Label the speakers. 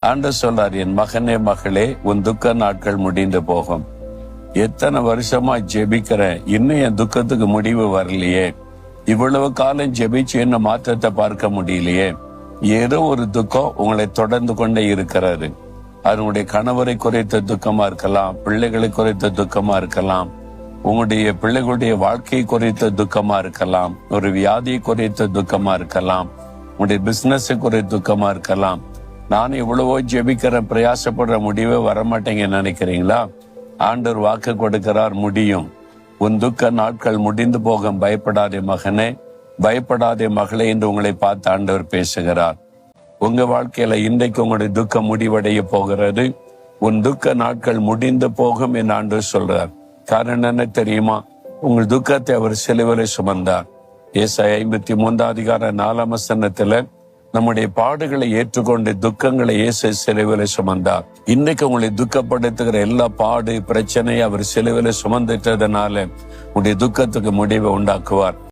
Speaker 1: ஆண்டவர் சொல்றார், என் மகனே மகளே, உன் துக்க நாட்கள் முடிந்து போகும். எத்தனை வருஷமா ஜெபிக்கிறேன், இன்னும் என் துக்கத்துக்கு முடிவு வரலையே. இவ்வளவு காலம் ஜெபிச்சு என்ன மாற்றத்தை பார்க்க முடியலையே. ஏதோ ஒரு துக்கம் உங்களை தொடர்ந்து கொண்டே இருக்கிறாரு. அதனுடைய கணவரை குறைத்த துக்கமா இருக்கலாம், பிள்ளைகளை குறைத்த துக்கமா இருக்கலாம், உங்களுடைய பிள்ளைகளுடைய வாழ்க்கையை குறைத்த துக்கமா இருக்கலாம், ஒரு வியாதியை குறைத்த துக்கமா இருக்கலாம், உங்களுடைய பிசினஸை குறைத்த துக்கமா இருக்கலாம். நான் இவ்வளவோ ஜெபிக்கிற பிரயாசப்படுற முடிவே வரமாட்டேங்க நினைக்கிறீங்களா? ஆண்டவர் வாக்கு கொடுக்கிறார், முடியும். உன் துக்க நாட்கள் முடிந்து போக பயப்படாதே மகனே, பயப்படாதே மகளே என்று உங்களை பார்த்து ஆண்டவர் பேசுகிறார். உங்க வாழ்க்கையில இன்றைக்கு உங்களுடைய துக்கம் முடிவடைய போகிறது. உன் துக்க நாட்கள் முடிந்து போகும் என்று ஆண்டவர் சொல்றார். காரணம் என்ன தெரியுமா? உங்கள் துக்கத்தை அவர் சிலுவையிலே சுமந்தார். ஏசாயா 53:4 நம்முடைய பாடுகளை ஏற்றுக்கொண்டு துக்கங்களை இயேசு சிலுவையிலே சுமந்தார். இன்னைக்கு உங்களை துக்கப்படுத்துகிற எல்லா பாடு பிரச்சனையை அவர் சிலுவையிலே சுமந்துட்டதுனால உங்களுடைய துக்கத்துக்கு முடிவை உண்டாக்குவார்.